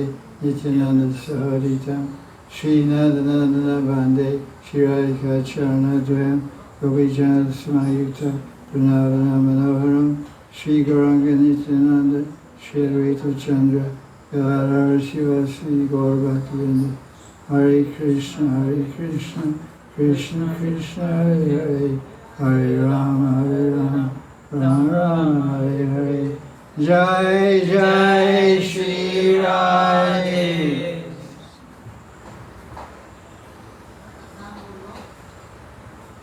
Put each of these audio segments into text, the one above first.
Radhe Nityananda Saharitam Sri Nadanandana Bande Shri Radhika Charana Dvayam Gopijana Samayukta Pranavana Manoharam Shri Gauranga Nityananda Shri Advaita Chandra Gadadhara Shivasi Gaur Bhaktivinda Hare Krishna Krishna Krishna Hare Hare Hare Rama Rama Rama Hare Hare Jai Jai Sri Radhe.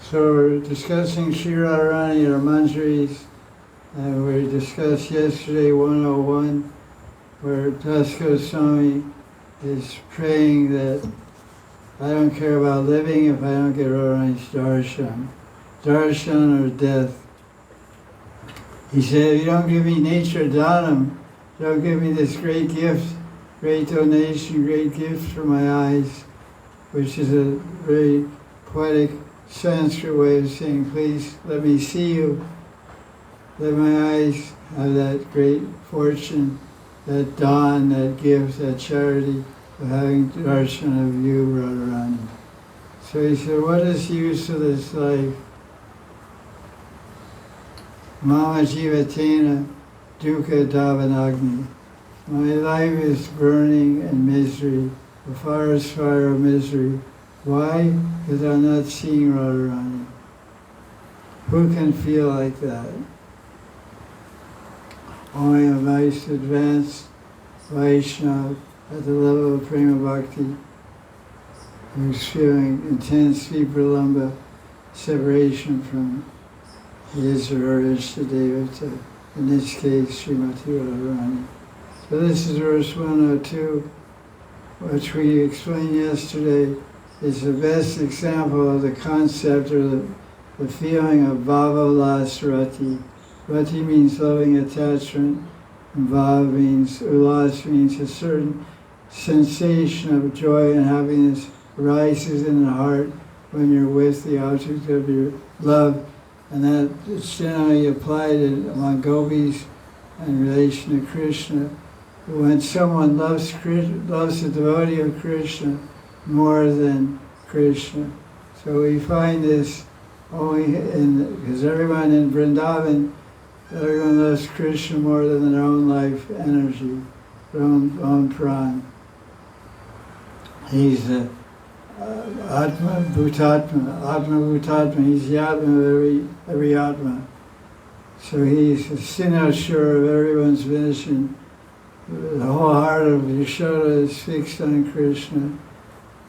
So we're discussing Sri Radharani and her Manjaris, and we discussed yesterday 101, where Das Goswami is praying that I don't care about living if I don't get Radharani's darshan. Darshan or death. He said, if you don't give me nature dhanam, don't give me this great gift, great donation, great gift for my eyes, which is a very poetic Sanskrit way of saying, please let me see you. Let my eyes have that great fortune, that dawn, that gift, that charity of having darshan of you, Radharani. So he said, what is the use of this life? Mama Jivatena Dukkha Davanagni. My life is burning in misery, the forest fire of misery. Why? Because I'm not seeing Radharani. Who can feel like that? Only a nice advanced Vaishnava at the level of Prema Bhakti who's feeling intense Vipralamba separation from his or her Ishtadevata, in this case Srimati Radharani. So this is verse 102, which we explained yesterday, is the best example of the concept or the feeling of bhava-ulas rati. Rati means loving attachment, and bhava means, ulas means a certain sensation of joy and happiness rises in the heart when you're with the object of your love. And that is generally applied among gopis in relation to Krishna. When someone loves a devotee of Krishna more than Krishna. So we find this only because everyone in Vrindavan, everyone loves Krishna more than their own life energy, their own pran. He's the Atma Bhutatma, he's the Atma of every Atma. So he's the cynosure of everyone's vision. The whole heart of Yashoda is fixed on Krishna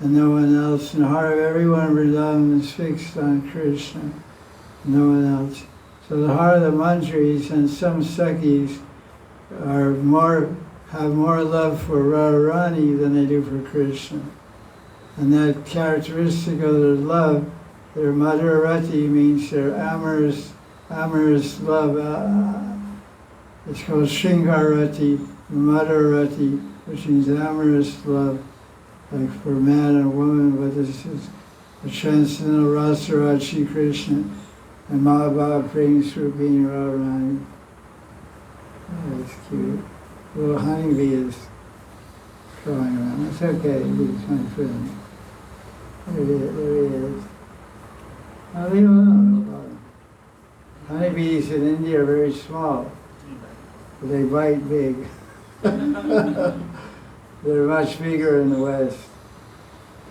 and no one else. And the heart of everyone in Vrindavan is fixed on Krishna, no one else. So the heart of the Manjaris and some Sakhis have more love for Radharani than they do for Krishna. And that characteristic of their love, their Madhurati, means their amorous love. It's called Shringarati, Madhurati, which means amorous love, like for man and woman, but this is the transcendental Rasaraj Shri Krishna and Mahabhava brings through being Radharani. Oh, that's cute. A little honeybee is crawling around. It's okay, he's my friend. There he is. Now leave him alone. Honeybees in India are very small, but they bite big. They're much bigger in the West.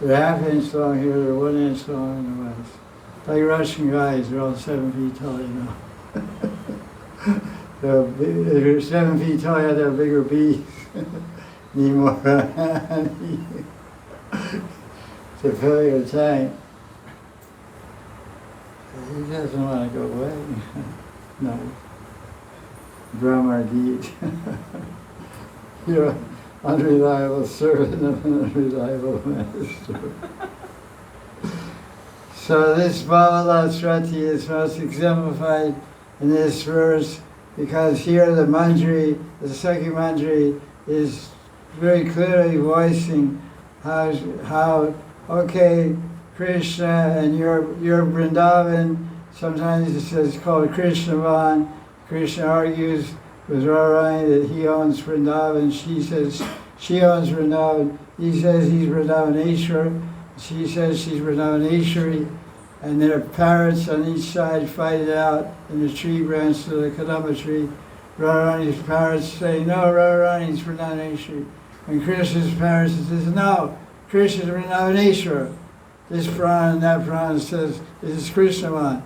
They're half-inch long here, they're 1 inch long in the West. Like Russian guys, they're all 7 feet tall, you know. So if you're 7 feet tall, you have to have bigger bees. Need more honey to fill your tank. He doesn't want to go away. No. Brahmardeet. You're an unreliable servant of an unreliable master. So this Bhava-ulas rati is most exemplified in this verse because here the Manjari, the Sakhi Manjari, is very clearly voicing how okay, Krishna and your Vrindavan, sometimes it's called Krishnavan. Krishna argues with Radharani that he owns Vrindavan. She says She owns Vrindavan. He says he's Vrindavaneshwar. She says she's Vrindavaneshwari. And their parrots on each side fight it out in the tree branch of the Kadamba tree. Radharani's parrots say, no, Radharani's Vrindavaneshwari. And Krishna's parrots says, no, Krishna's Vrindavaneshwar. This Purana and that Purana says, this is Krishnavan.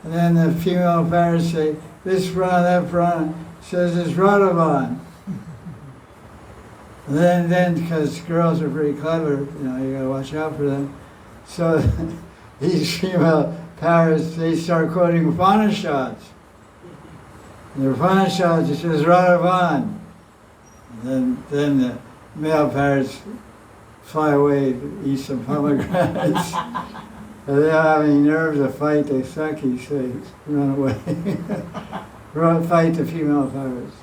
And then the female parrots say, this Purana, that Purana says it's Radhavan. And then, because girls are pretty clever, you gotta watch out for them. So these female parrots, they start quoting Upanishads. And the Upanishads, it says Radhavan. And then the male parrots fly away to eat some pomegranates. And they don't have any nerve to fight the Sakis, so they run away. Fight the female parrots.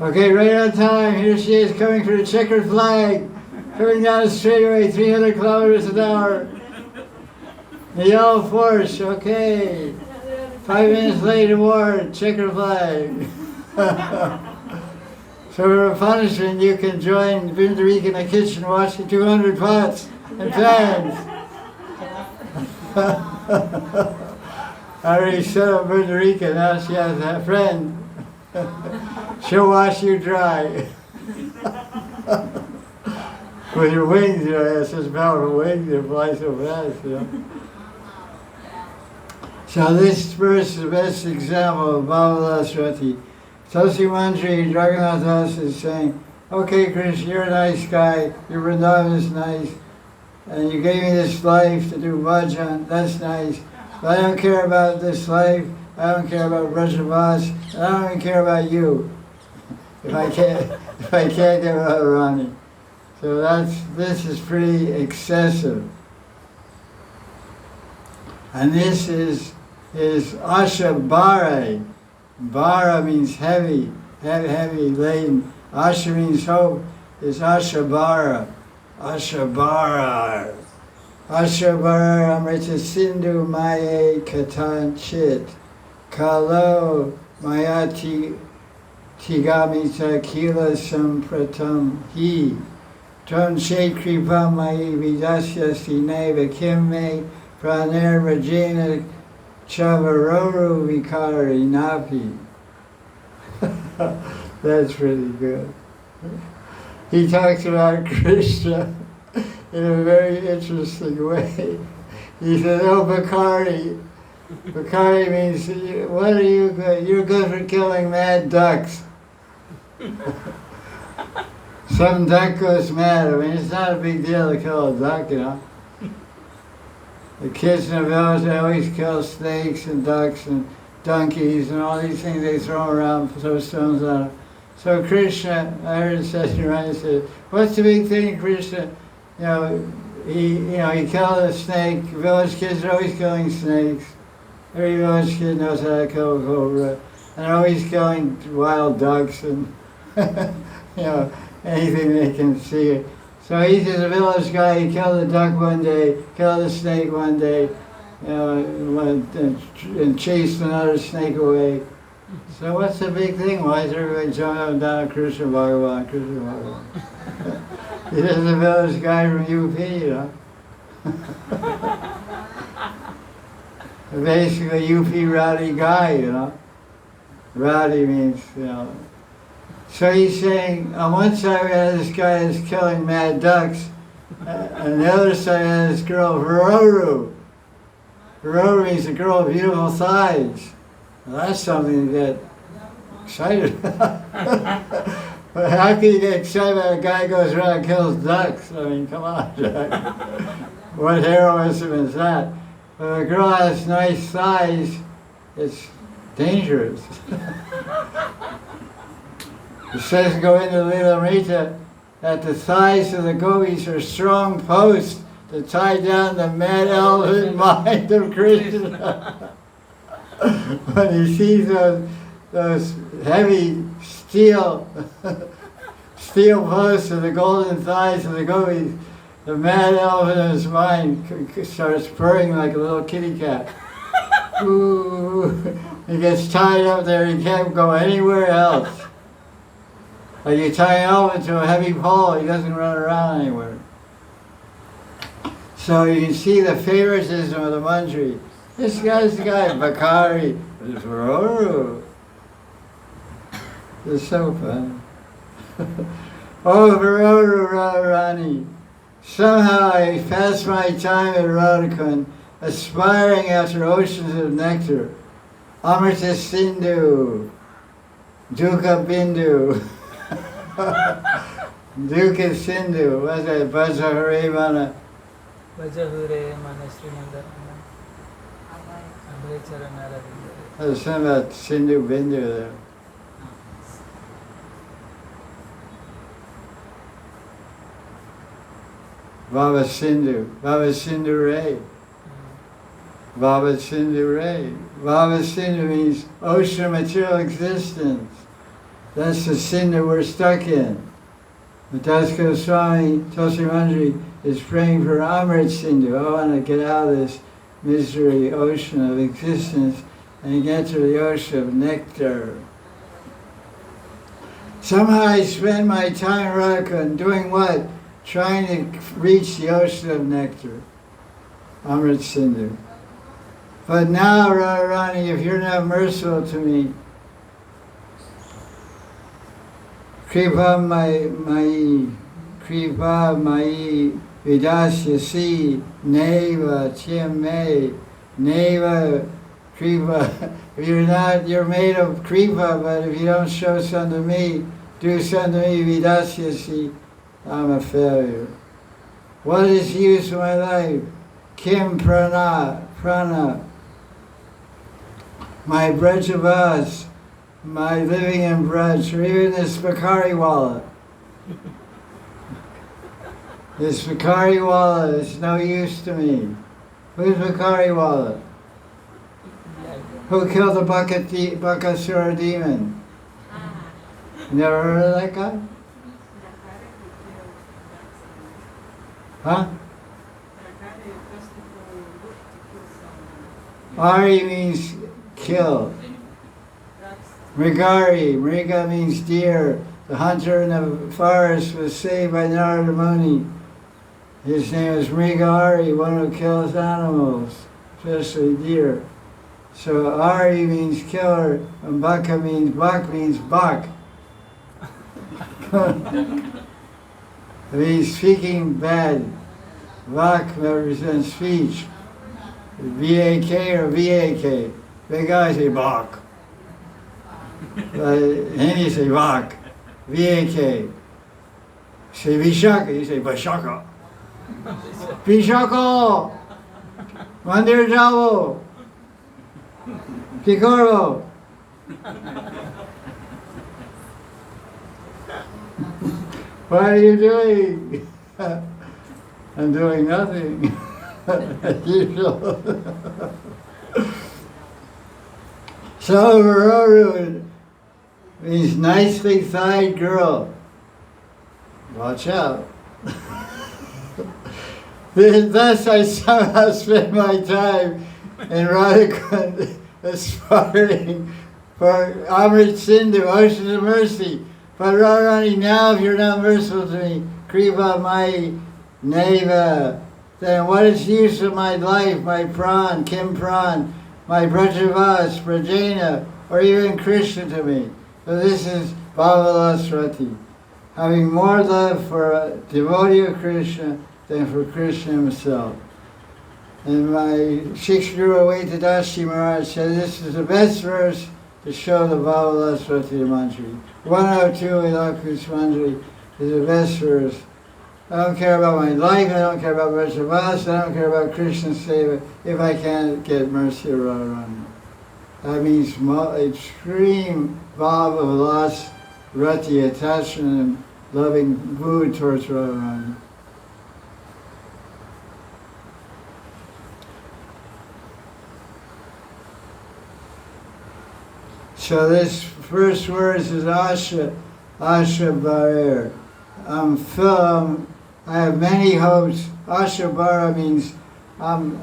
Okay, right on time. Here she is coming for the checkered flag. Coming down the straightaway, 300 kilometers an hour. The yellow force, okay. 5 minutes later more, checkered flag. So for a punishment, you can join Vindarik in the kitchen washing 200 pots and pans. I already set up Vindarika, now she has a friend. She'll wash you dry. With your wings, it has such powerful wings, they fly so fast, So this verse is the best example of Bhavalas Rati. Tulsi Manjari, Raghunatha Das is saying, okay, Krishna, you're a nice guy, your Vrindavan is nice, and you gave me this life to do bhajan, that's nice, but I don't care about this life, I don't care about Brajavas, and I don't even care about you, if I can't get Radharani. So this is pretty excessive. And this is Ashabhara. Bara means heavy laden. Asha means hope. Is Ashabhara. Ashabhara. Ashabhara amrita sindhu maye katanchit. Kalo mayati tigamita kila sampratam hi. Ton shekripam mayi vidasyasti neva kimme praner rajena Chavaroru Vikari Napi. That's really good. He talks about Krishna in a very interesting way. He said, oh, Bakari. Bakari means, what are you good? You're good for killing mad ducks. Some duck goes mad. I mean, it's not a big deal to kill a duck, The kids in the village, they always kill snakes and ducks and donkeys and all these things they throw around, throw stones at them. So Krishna, I heard it said, he said, what's the big thing, Krishna? He killed a snake. Village kids are always killing snakes. Every village kid knows how to kill a cobra. And they're always killing wild ducks and, anything they can see. So he's just a village guy, he killed a duck one day, killed a snake one day, and chased another snake away. So what's the big thing? Why is everybody jumping up and down Krishna Bhagavan, Krishna Bhagavan? He's just a village guy from UP, Basically UP rowdy guy, Rowdy means, So he's saying, on one side we had this guy that's killing mad ducks, and the other side we had this girl, Varoru. Varoru means a girl with beautiful thighs. Well, that's something to get excited about. But how can you get excited about a guy who goes around and kills ducks? I mean, come on, Jack. What heroism is that? But if a girl has nice thighs, it's dangerous. It says, go into Lilamrita, that the thighs of the gopis are strong posts to tie down the mad elephant mind of Krishna. When he sees those heavy steel posts of the golden thighs of the gopis, the mad elephant in his mind starts purring like a little kitty cat. Ooh, he gets tied up there, he can't go anywhere else. Like you tie an elephant to a heavy pole, he doesn't run around anywhere. So you can see the favoritism of the Manjari. This guy's the guy, Bakari. It's so fun. Oh, Varoru Radharani. Somehow I pass my time at Radhakund, aspiring after oceans of nectar. Amrita Sindhu, Dukkha Bindu, Dukkha Sindhu, what's that? Bhaja Mana. Bhajahure Mana Srimati Radharani. There's something about Sindhu Bindu there. Baba Sindhu Ray. Baba Sindhu Ray. Baba Sindhu means ocean of material existence. That's the Sindhu we're stuck in. The Das Goswami, Tulsi Manjari, is praying for Amrit Sindhu. I want to get out of this misery ocean of existence and get to the ocean of nectar. Somehow I spend my time in Radhakund doing what? Trying to reach the ocean of nectar. Amrit Sindhu. But now, Radharani, if you're not merciful to me, Kripa mai vidasya si neva chime neva kripa. If you're made of kripa, but if you don't show some to me, do some to me, vidasya si, I'm a failure. What is the use of my life? Kim prana, my brajavas, my living in Braj, or even this Bakari wallet. This Bakari wallet is no use to me. Who's Bakari wallet? Who killed the Bakasura demon? Never heard of that guy? Huh? Ari means kill. Mrigari, Mriga means deer. The hunter in the forest was saved by Narada Muni. His name is Mrigari, one who kills animals, especially deer. So Ari means killer, and Baka means buck. It means speaking bad. Vak represents speech. V-A-K or V-A-K. Big guys say bak. Hindi say vak. V-A-K. Say Vishaka, you say Bashaka. Vishaka! Mandir Javo! Picorvo! What are you doing? I'm doing nothing. As usual. So, Varoru means nicely thighed girl. Watch out. Thus I somehow spend my time in Radhakund aspiring for Amrit Sindhu, oceans of mercy. But Radharani, now if you're not merciful to me, Kripa Mai Neva, then what is the use of my life, my pran, Kim pran, my Brajavas, Brajena, or even Krishna to me? So this is Bhavalasrati, having more love for a devotee of Krishna than for Krishna himself. And my Sixth Guru Advaita Maharaj said this is the best verse to show the Bhavalasrati Manjari. 102 Vilapa Kusumanjali is the best verse. I don't care about my life, I don't care about Vrajavas, I don't care about Krishna's seva if I can't get mercy of Radharani. That means extreme bhav of loss, rati, attachment, and loving mood towards Radharani. So this first word is Asha Barer. I'm I have many hopes. Asha Bara means I'm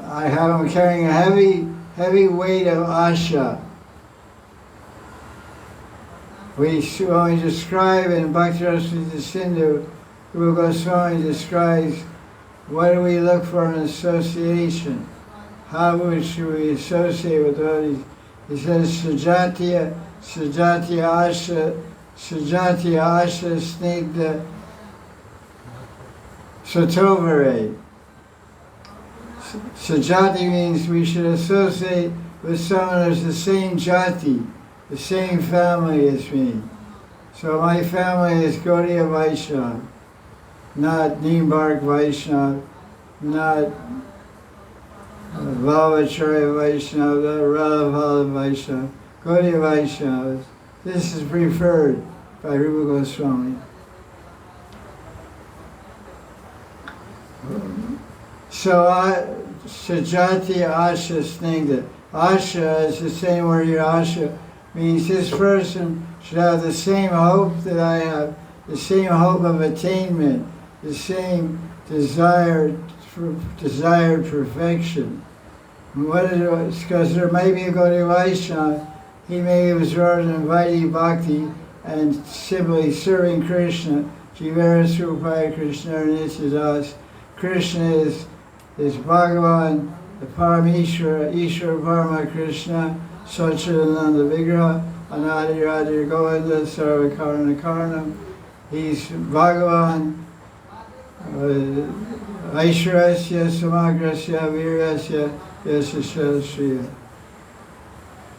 carrying a heavy weight of Asha. when we describe in Bhakti-rasa Sindhu, Rupa Goswami describes what do we look for in association? How should we associate with all these? He says, Sajatiya Asha Snigdha Satovare. Sajati means we should associate with someone who's the same jati, the same family as me. So my family is Gaudiya Vaishnava, not Nimbark Vaishnava, not Vavacharya Vaishnava, not Radha Vaishnava, Gaudiya Vaishnavas. This is preferred by Rupa Goswami. So Sajati Asha Snigdha. Asha is the same word here. Asha means this person should have the same hope that I have, the same hope of attainment, the same desired perfection. And what is it? Because there may be a Gaudiya Vaishnava, he may be absorbed in inviting bhakti and simply serving Krishna. Jivara Surupaya Krishna Nityadas. Krishna is Bhagavan, the Parameshwara, Ishvara Parama Krishna, Satchidananda Vigraha, Anadi Radha Govinda, Sarvakarana Karanam. He's Bhagavan, Aishwarasya, Samagrasya, Virasya, Yasashasriya.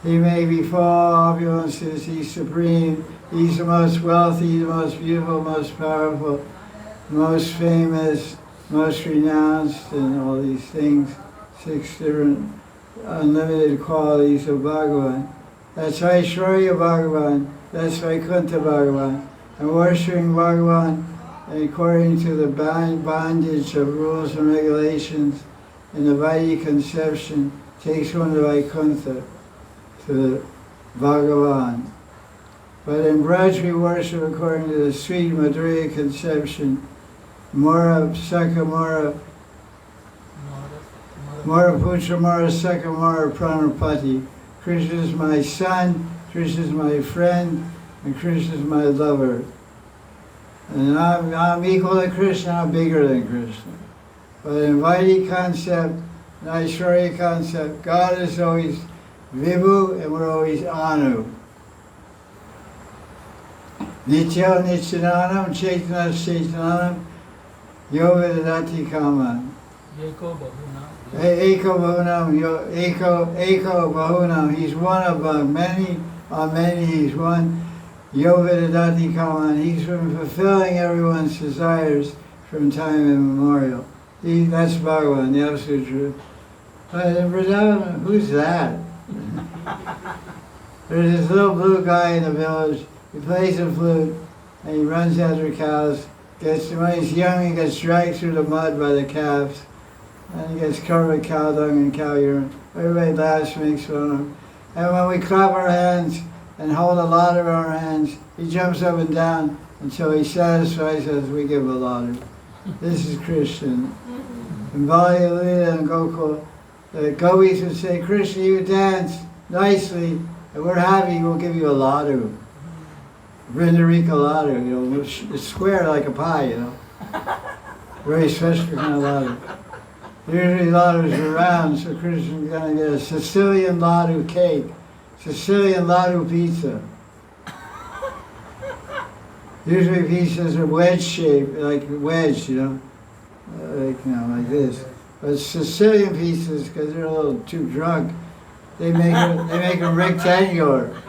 He may be full of opulences, he's supreme, he's the most wealthy, the most beautiful, most powerful, most famous, most renounced, and all these things, 6 different unlimited qualities of Bhagavan. That's Aishwarya Bhagavan, that's Vaikuntha Bhagavan. And worshipping Bhagavan according to the bondage of rules and regulations in the Vaidhi conception takes one to Vaikuntha, to the Bhagavan. But in Braj we worship according to the sweet Madhurya conception, Mora Saka Mora Putra Mora Saka Mora Pranapati. Krishna is my son, Krishna is my friend, and Krishna is my lover. And I'm equal to Krishna, I'm bigger than Krishna. But in Vaidhi concept, in Aishwarya concept, God is always Vibhu and we're always Anu. Nitya Nityananam, Chaitanya Chaitananam, Yovedadati Kaman. Eko Bahuna. Eko Bahunam, Eko Bahunam, he's one among many, on many he's one. Yovedadati Kaman, he's been fulfilling everyone's desires from time immemorial. That's Bhagavan, the absolute truth. But in Vrindavan, who's that? There's this little blue guy in the village, he plays the flute, and he runs after cows. When he's young, he gets dragged through the mud by the calves, and he gets covered with cow dung and cow urine. Everybody laughs, makes fun of him. And when we clap our hands and hold a lot of our hands, he jumps up and down until he satisfies us, we give a lot. This is Krishna. In Bali, Lila, and Gokul, the gopis would say, Krishna, you dance nicely, and we're happy, we'll give you a ladu. Vrindarika ladu, it's square like a pie, Very special kind of ladu. Usually ladus are round, so Krishna's going to get a Sicilian ladu cake, Sicilian ladu pizza. Usually pizzas are wedge-shaped, like wedge, like this. But Sicilian pizzas, because they're a little too drunk, they make them rectangular.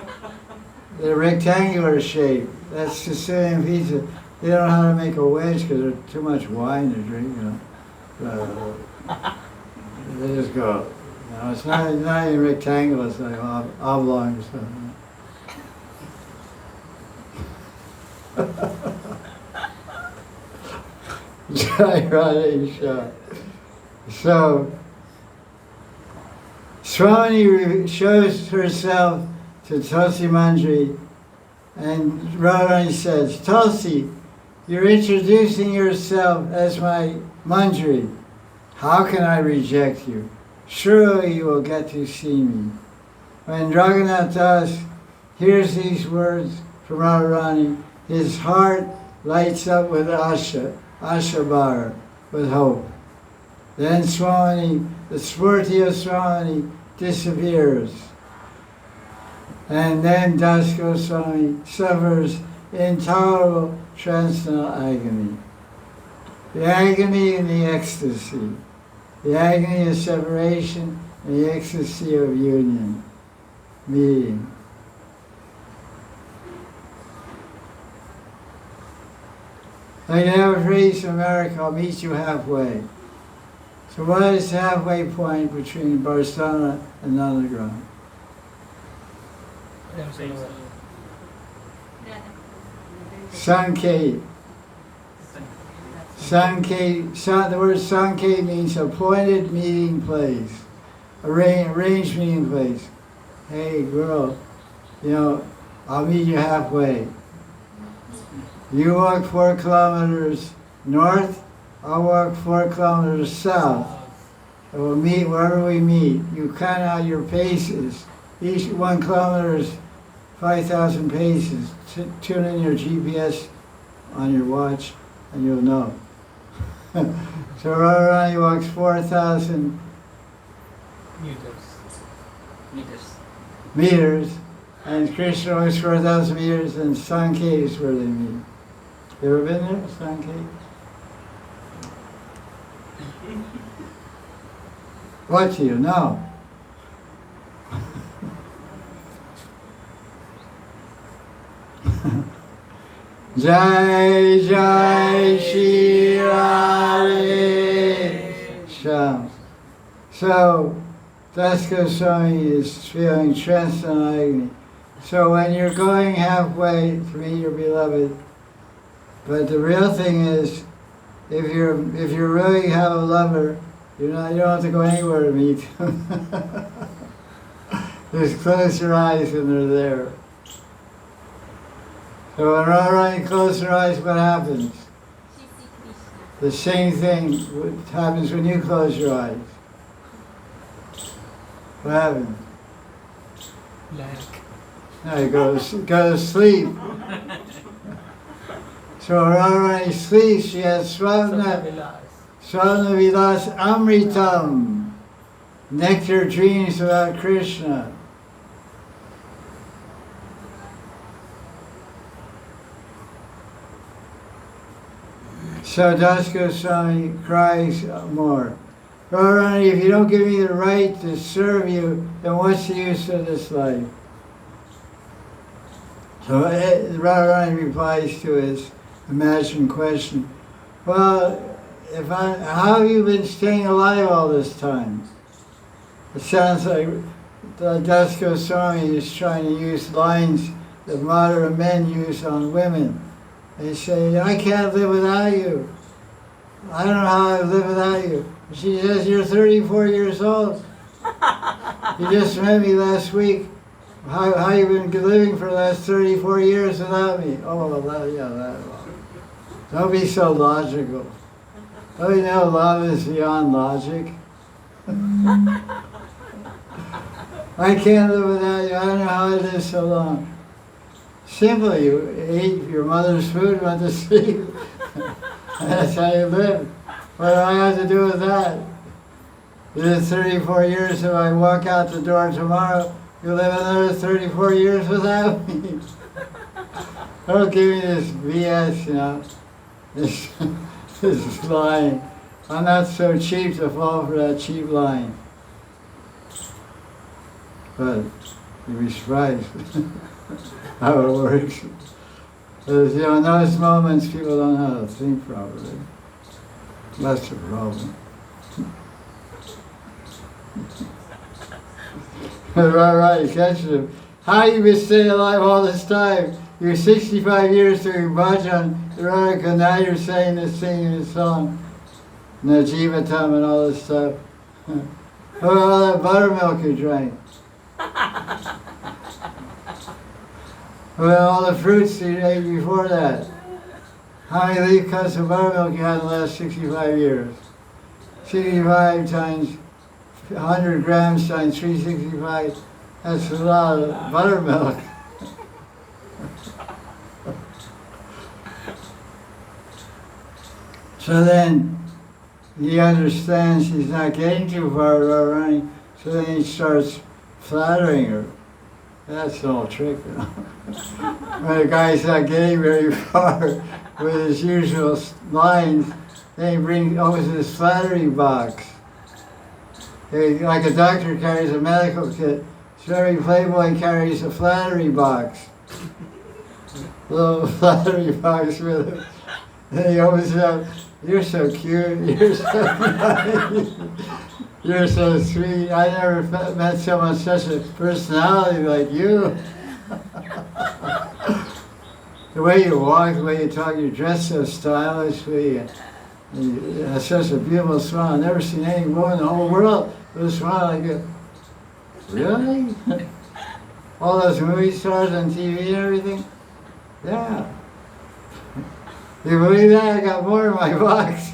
They're rectangular shape. That's Sicilian pizza. They don't know how to make a wedge because there's too much wine to drink, They just go. It's not even rectangular, it's like oblong or something. Jai Radhe. So, Swami shows herself to Tulsi Manjari, and Radharani says, Tulsi, you're introducing yourself as my Manjari. How can I reject you? Surely you will get to see me. When Raghunatha Das hears these words from from Radharani, his heart lights up with Asha Bar, with hope. Then Swami, the Spurti of Swami disappears. And then Das Goswami suffers intolerable transcendental agony. The agony and the ecstasy. The agony of separation and the ecstasy of union, meeting. I have a phrase in America, I'll meet you halfway. So what is the halfway point between Barsana and Nandagram? Sanket. The word Sanket means appointed meeting place, arranged meeting place. Hey girl, I'll meet you halfway. You walk 4 kilometers north, I'll walk 4 kilometers south. And we'll meet wherever we meet. You count out your paces. Each 1 kilometer is 5,000 paces. Tune in your GPS on your watch and you'll know. So Radharani walks 4,000 meters, and Krishna walks 4,000 meters, and Sanket is where they meet. You ever been there, Sanket? What do you know? Jai Jai Sri Radhe Sham. So Das Goswami is feeling transcendental agony. So when you're going halfway to meet your beloved, but the real thing is, if you really have a lover, you don't have to go anywhere to meet them. Just close your eyes and they're there. So when Radharani closes her eyes, what happens? The same thing happens when you close your eyes. What happens? No, you go to sleep. So Radharani sleeps, she has Swapna Vilas Amritam, nectar dreams about Krishna. So Das Goswami cries more. Radharani, if you don't give me the right to serve you, then what's the use of this life? So Radharani replies to his imagined question, well, how have you been staying alive all this time? It sounds like Das Goswami is trying to use lines that modern men use on women. They say, I can't live without you. I don't know how I live without you. She says, you're 34 years old. You just met me last week. How you been living for the last 34 years without me? Oh, that. Don't be so logical. Don't you know love is beyond logic? I can't live without you. I don't know how I live so long. Simple, you ate your mother's food, went to sleep. That's how you live. What do I have to do with that? It's 34 years. If I walk out the door tomorrow, you live another 34 years without me. Don't give me this BS, this line. I'm not so cheap to fall for that cheap line. But you'd be surprised how it works. Because, in those moments, people don't know how to think properly. That's the problem. Right, catch them. How you been staying alive all this time? You're 65 years doing bhajan, Radharani, now you're saying this, singing this song, Najivatam and all this stuff. What about all that buttermilk you drank? What about all the fruits you ate before that? How many leaf cups of buttermilk you had in the last 65 years? 65 times 100 grams times 365, that's a lot of buttermilk. So then he understands he's not getting too far with Radharani, so then he starts flattering her. That's the whole trick, you know. When a guy's not getting very far with his usual lines, then he opens his flattery box. Like a doctor carries a medical kit, so every playboy carries a flattery box. A little flattery box with it. Then he opens it up. You're so cute. You're so nice. You're so sweet. I never met someone such a personality like you. The way you walk, the way you talk, you dress so stylishly. You have such a beautiful smile. I've never seen any woman in the whole world with a smile like you. Really? All those movie stars on TV and everything? Yeah. You believe that? I got more in my box.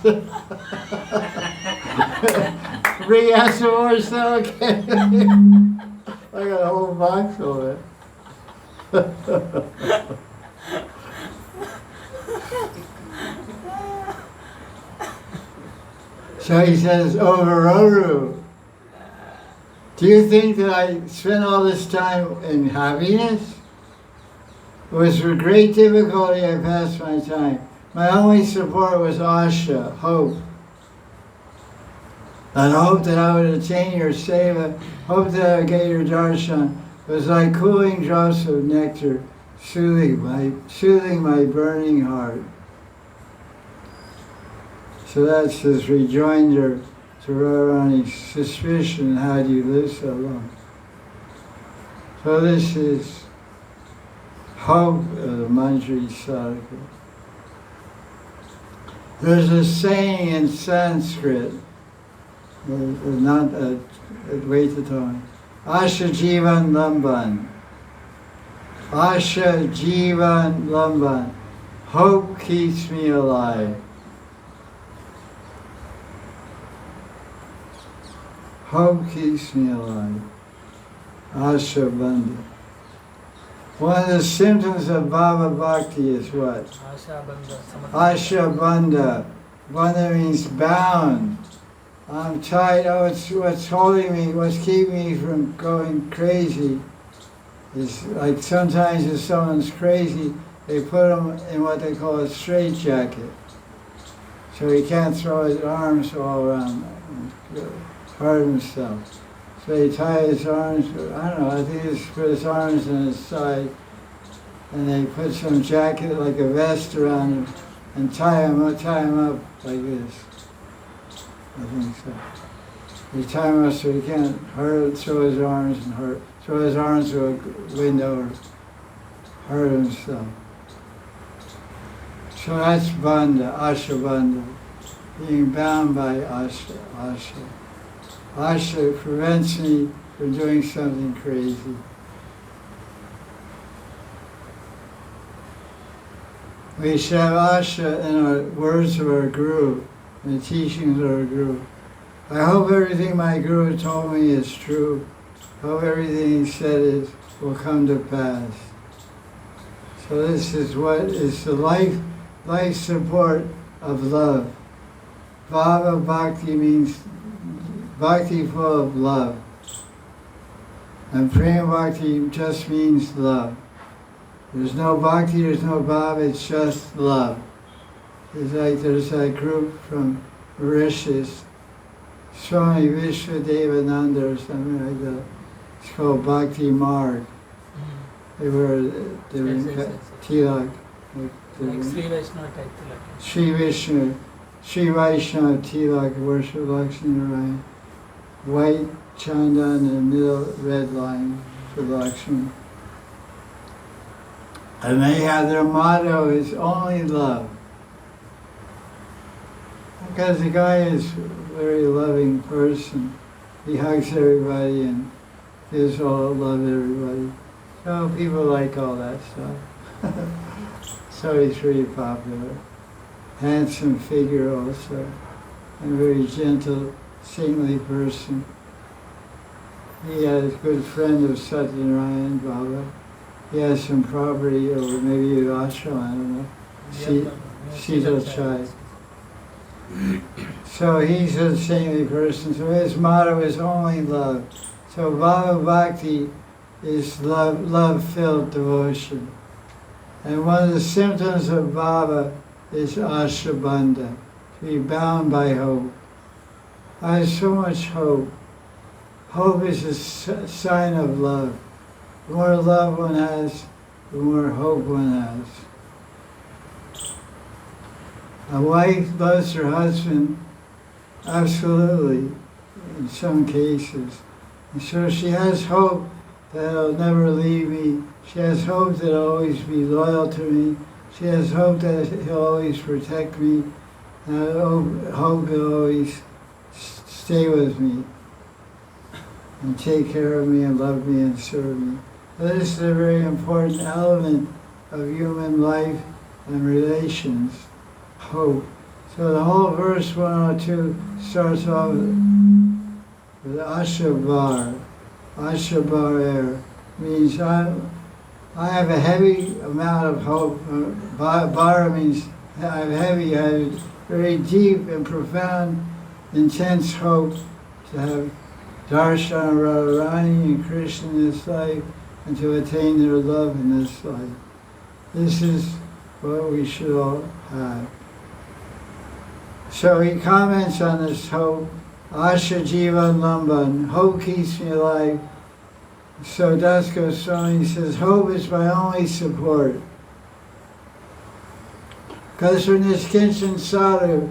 Bring out some more stuff, okay? I got a whole box of it. So he says, Overoru. Do you think that I spent all this time in happiness? It was with great difficulty I passed my time. My only support was asha, hope. And hope that I would attain your seva, hope that I would get your darshan. It was like cooling drops of nectar, soothing my burning heart. So that's his rejoinder to Radharani's suspicion, how do you live so long? So this is hope of the Manjari sadhaka. There's a saying in Sanskrit, not a way to talk. Asha Jivan Lamban. Asha Jivan Lamban. Hope keeps me alive. Hope keeps me alive. Asha Bandha. One of the symptoms of Baba Bhakti is what? Asha Bandha. Bandha means bound. I'm tied. Oh, what's holding me, what's keeping me from going crazy is like sometimes if someone's crazy, they put them in what they call a straitjacket. So he can't throw his arms all around and hurt himself. So they tie his arms, I don't know, I think it's put his arms on his side, and they put some jacket, like a vest around him, and tie him up like this. I think so. They tie him up so he can't throw his arms to a window or hurt himself. So that's bandha, asha bandha, being bound by asha. Asha prevents me from doing something crazy. We should have asha in our words of our Guru, in the teachings of our Guru. I hope everything my Guru told me is true. I hope everything he said will come to pass. So this is what is the life support of love. Bhava Bhakti means Bhakti full of love. And Prema Bhakti just means love. There's no Bhakti, there's no Bhava, it's just love. It's like there's that group from Mauritius, Swami Vishwadevananda or something like that. It's called Bhakti Marg. They were in Tilak. Like Sri Vaishnava type Tilak. Sri Vaishnava Tilak, worship Lakshmi Narayan. White chandan and middle red line for Lakshmi. And they have their motto is only love. Because the guy is a very loving person. He hugs everybody and gives all love to everybody. So people like all that stuff. So he's pretty popular. Handsome figure also. And a very gentle, saintly person. He had a good friend of Satyanarayan Baba. He has some property over maybe ashram, I don't know. Sita Chai. So he's a saintly person. So his motto is only love. So Bhava Bhakti is love-filled devotion. And one of the symptoms of Bhava is Ashabandha, to be bound by hope. I have so much hope. Hope is a sign of love. The more love one has, the more hope one has. A wife loves her husband, absolutely, in some cases. And so she has hope that he'll never leave me. She has hope that he'll always be loyal to me. She has hope that he'll always protect me. And I hope he'll always stay with me and take care of me and love me and serve me. This is a very important element of human life and relations, hope. So the whole verse 102 starts off with Ashabar. Ashabar means I have a heavy amount of hope. Bar means I have very deep and profound, intense hope to have darshan of Radharani and Krishna in this life and to attain their love in this life. This is what we should all have. So he comments on this hope. Asha Jivan Lamban, hope keeps me alive. So Das Goswami says, hope is my only support. Because for Niskinchan Sadhu,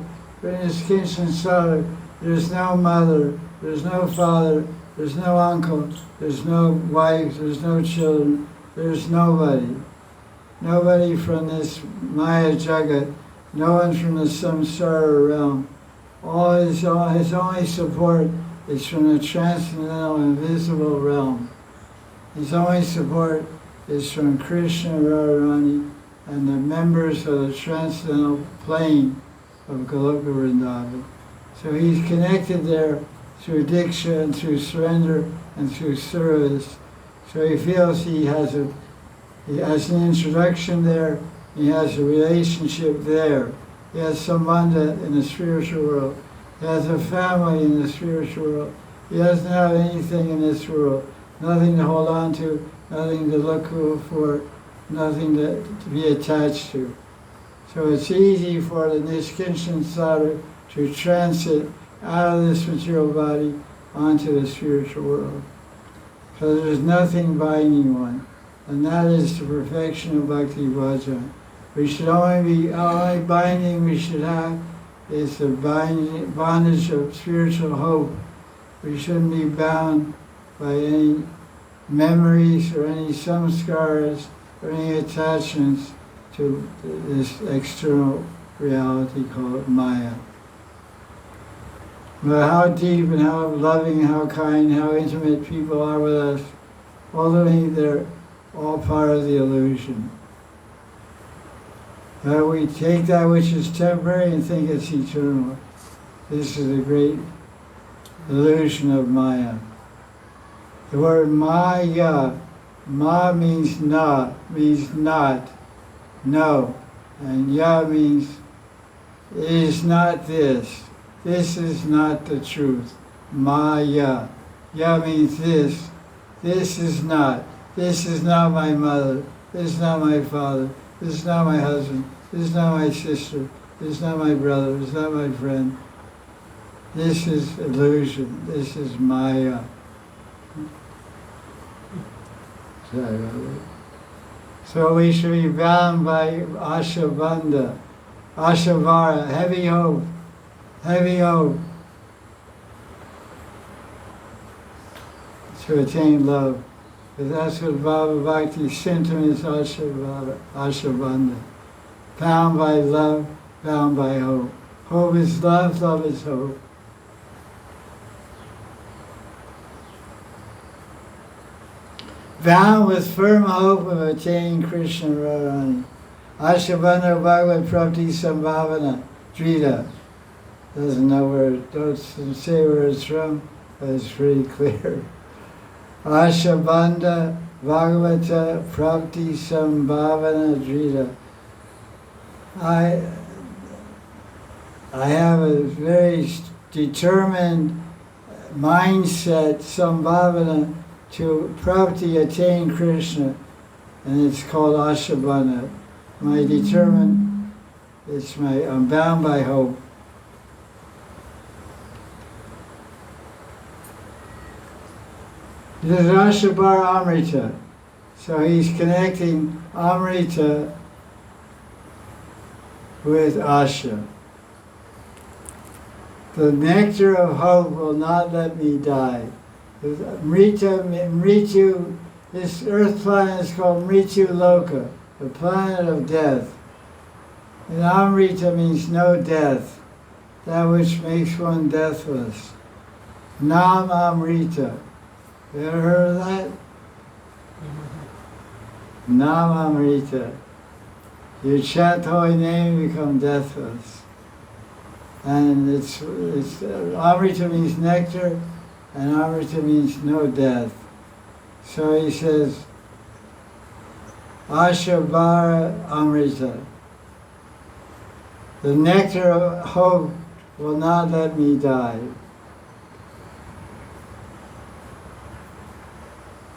there's no mother, there's no father, there's no uncle, there's no wife, there's no children, there's nobody. Nobody from this Maya Jagat, no one from the samsara realm. His only support is from the transcendental invisible realm. His only support is from Krishna Radharani and the members of the transcendental plane of Goloka Vrindavan. So he's connected there through diksha and through surrender and through service. So he feels he has an introduction there, he has a relationship there. He has sambandha in the spiritual world. He has a family in the spiritual world. He doesn't have anything in this world. Nothing to hold on to, nothing to look for, nothing to be attached to. So it's easy for the Niskinchan Sadhu to transit out of this material body onto the spiritual world. So there's nothing binding one, and that is the perfection of Bhakti Bhajan. We should only binding we should have is the bondage of spiritual hope. We shouldn't be bound by any memories or any samskaras or any attachments to this external reality called Maya. But how deep and how loving, how kind, how intimate people are with us, although they're all part of the illusion. We take that which is temporary and think it's eternal. This is a great illusion of Maya. The word Maya, Ma means not, no. And Ya means it is not this. This is not the truth. Maya. Ya means this. This is not. This is not my mother. This is not my father. This is not my husband. This is not my sister. This is not my brother. This is not my friend. This is illusion. This is Maya. So we should be bound by Ashabandha, Ashavara, heavy hope, to attain love. Because that's what Bhava Bhakti's symptom is, Ashabandha. Bound by love, bound by hope. Hope is love, love is hope. Bound with firm hope of attaining Krishna Radharani. Ashabandha Bhagavad Prapti Sambhavana, Drita. Doesn't say where it's from, but it's pretty clear. Ashabandha Bhagavata Prapti Sambhavana Drita. I have a very determined mindset, sambhavana, to prapti, attain Krishna, and it's called ashabana. My determined, I'm bound by hope. This is Ashabara Amrita. So he's connecting Amrita with Asha. The nectar of hope will not let me die. Mritu, this earth planet is called Mritu Loka, the planet of death. And Amrita means no death, that which makes one deathless. Nam Amrita. You ever heard of that? Nam Amrita. You chant the holy name, you become deathless. And it's Amrita means nectar, and Amrita means no death. So he says, Ashabara Amrita. The nectar of hope will not let me die.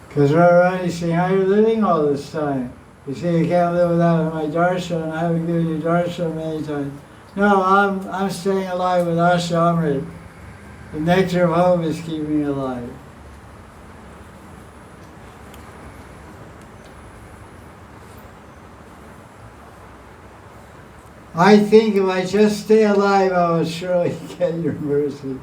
Because Radharani saying, how are you living all this time? You say you can't live without my darshan, and I haven't given you darshan many times. No, I'm staying alive with Asha Amrit. The nectar of hope is keeping me alive. I think if I just stay alive, I will surely get your mercy.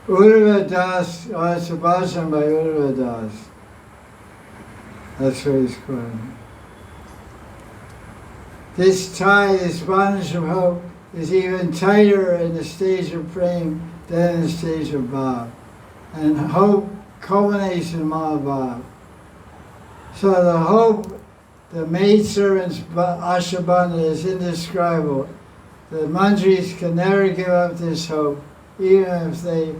Urva Das, it's a bhajan by Urva Das. That's what he's quoting. This tie, this bondage of hope, is even tighter in the stage of prema than in the stage of bhav. And hope culminates in Mahabhav. So the hope, the maidservant's ashabandha is indescribable. The manjaris can never give up this hope, even if they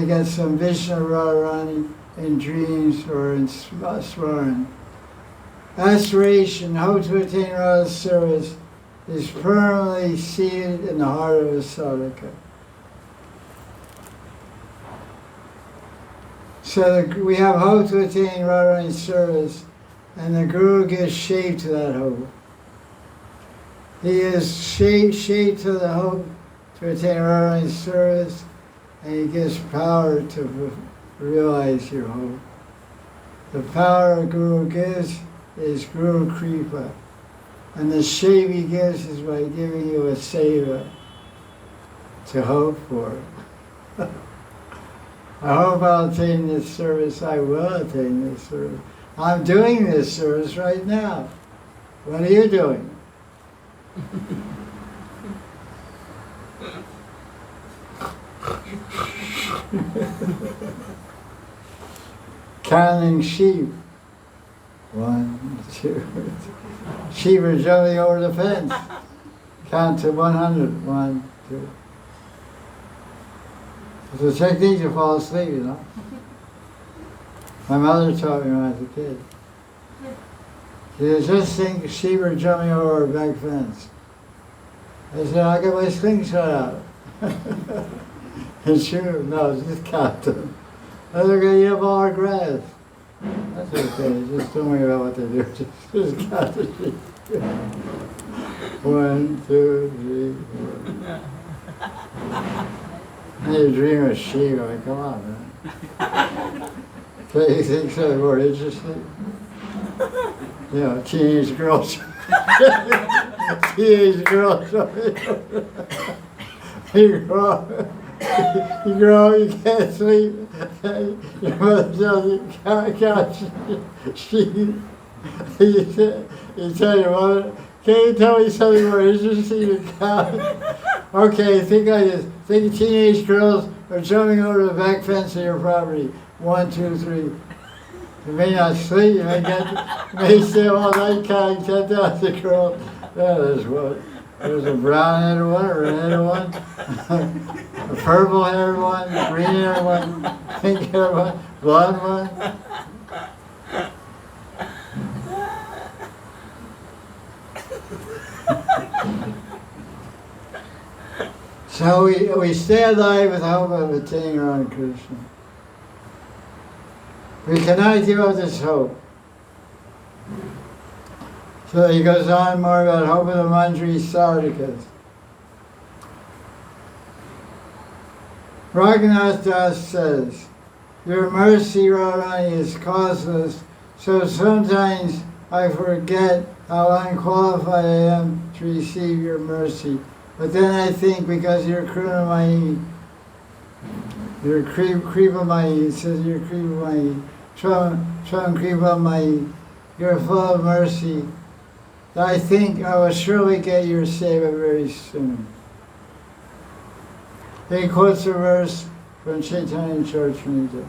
get some vision of Radharani in dreams or in smaran. Aspiration, hope to attain Radha's service, is permanently seated in the heart of a sadhaka. So we have hope to attain Radharani's service, and the Guru gives shape to that hope. He gives shape to the hope to attain Radharani's service, and he gives power to realize your hope. The power a Guru gives is Guru Kripa, and the shape he gives is by giving you a seva to hope for. I hope I'll attain this service. I will attain this service. I'm doing this service right now. What are you doing? Counting sheep. 1, 2. Sheep are jumping over the fence. Count to 100. 1, 2. It's a technique to fall asleep, you know. My mother taught me when I was a kid. She said, just think sheep are jumping over a back fence. I said, I got my slingshot out. And she said, no, just count them. They're going to eat up all our grass. That's okay, just don't worry about what they do. Just count the sheep. 1, 2, 3, 4. And you dream of sheep, I mean, come on, man. So you think so more interesting? You know, teenage girls. Teenage girls. You grow up, you can't sleep. Your mother tells you, count sheep. You tell your mother, can you tell me something more interesting to count? Okay, think like this. Think teenage girls are jumping over the back fence of your property. 1, 2, 3. You may not sleep, you may stay all night counting 10,000 girls. Yeah, there's one. There's a brown-headed one, a red-headed one, a purple-haired one, a green-haired one, pink-haired one, blonde one. So we stay alive with hope of attaining Radha Krishna. We cannot give up this hope. So he goes on more about hope of the Manjari Sadhakas. Raghunatha Das says, your mercy, Radharani, is causeless, so sometimes I forget how unqualified I am to receive your mercy. But then I think, because you're Krunamayi, you're Kripamayi, it says you're Kripamayi, Tram Kripamayi, you're full of mercy, I think I will surely get your seva very soon. He quotes a verse from Chaitanya Charitamrita.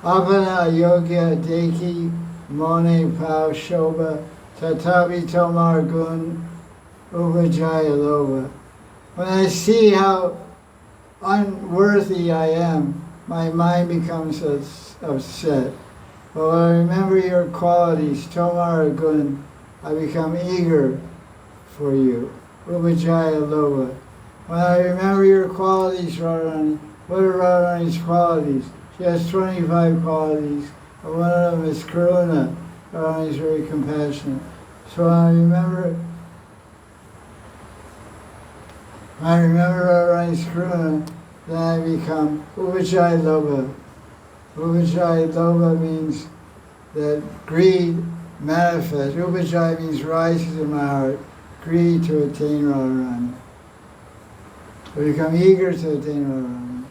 Apana ayogya deki mone pao shobha tatavi tomar gun uvajaya lova. When I see how unworthy I am, my mind becomes upset. But when I remember your qualities, tomar gun, I become eager for you. Uvajaya lova. When I remember your qualities, Radharani, what are Radharani's qualities? She has 25 qualities, and one of them is karuna. Radharani is very compassionate. So when I remember Radharani's karuna, then I become Uvajaya Loba. Uvajaya Loba means that greed manifests. Uvajaya means rises in my heart, greed to attain Radharani. I become eager to attain Radharani.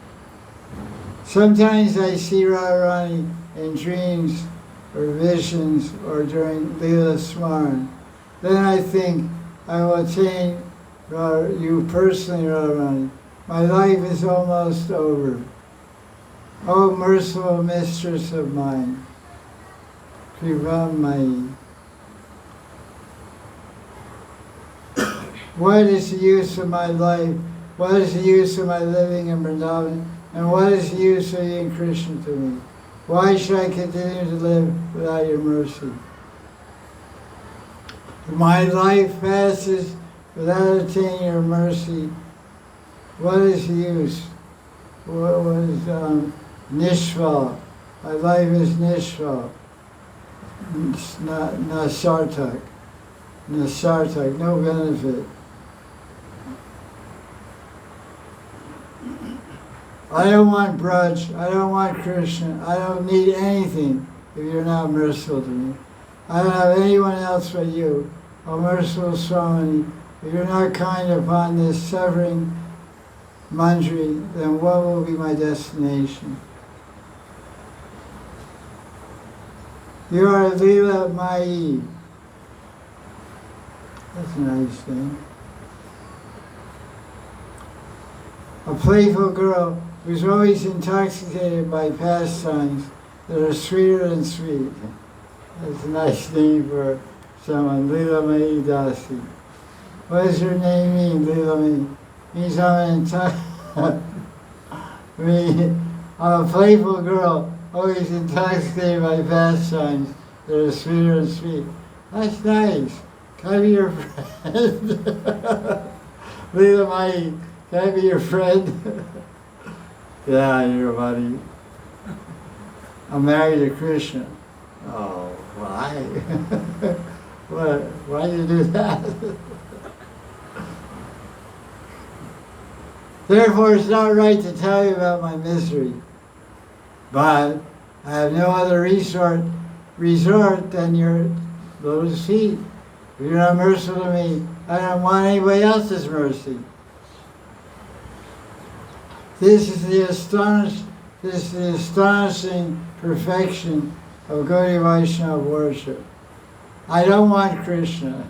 Sometimes I see Radharani in dreams or visions or during Leela Smaran. Then I think I will attain you personally, Radharani. My life is almost over. O merciful mistress of mine, Kripamayi. What is the use of my life? What is the use of my living in Vrindavan? And what is the use of being Krishna to me? Why should I continue to live without your mercy? My life passes without attaining your mercy. What is the use? What is nishval? My life is nishval. It's not sartak. Nasartak, no benefit. I don't want Braj, I don't want Krishna, I don't need anything if you're not merciful to me. I don't have anyone else but you, O merciful Swami. If you're not kind upon this suffering Manjari, then what will be my destination? You are Leela Mayi. That's a nice thing. A playful girl who's always intoxicated by pastimes that are sweeter than sweet. That's a nice name for someone, Leela Mai Dasi. What does your name mean, Leela Mai? Means I'm a playful girl, always intoxicated by pastimes that are sweeter than sweet. That's nice. Can I be your friend? Leela Mai, can I be your friend? Yeah, you're a buddy. I'm married to Krishna. Oh, why? What? Why do you do that? Therefore, it's not right to tell you about my misery. But I have no other resort than your lotus feet. If you're not merciful to me, I don't want anybody else's mercy. This is the astonishing perfection of Gaudiya Vaishnava worship. I don't want Krishna.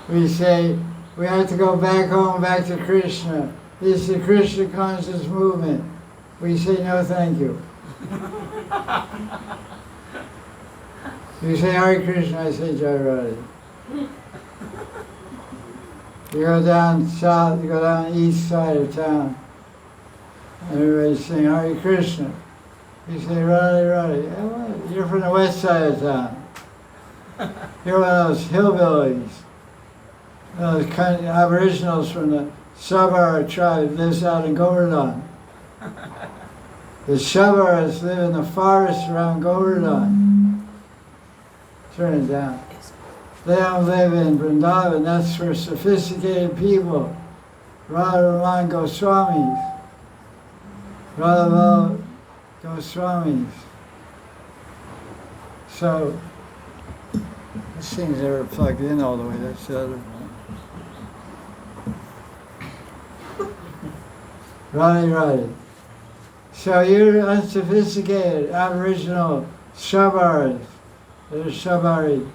We say, we have to go back home, back to Krishna. This is the Krishna conscious movement. We say, no thank you. You say Hare Krishna, I say Jai Radhe. You go down south, you go down the east side of town. Everybody's saying Hare Krishna. You say Radhe Radhe. Yeah, well, you're from the west side of town. You're one of those hillbillies. Those kind of aboriginals from the Sabara tribe lives out in Govardhan. The Shabaras live in the forest around Govardhan. Turn it down. They don't live in Vrindavan. That's for sophisticated people. Radharani Goswamis. Radha Goswamis. So, this thing's never plugged in all the way. That's the other one. Right. So you're unsophisticated, aboriginal Shabaras. They're Shabari.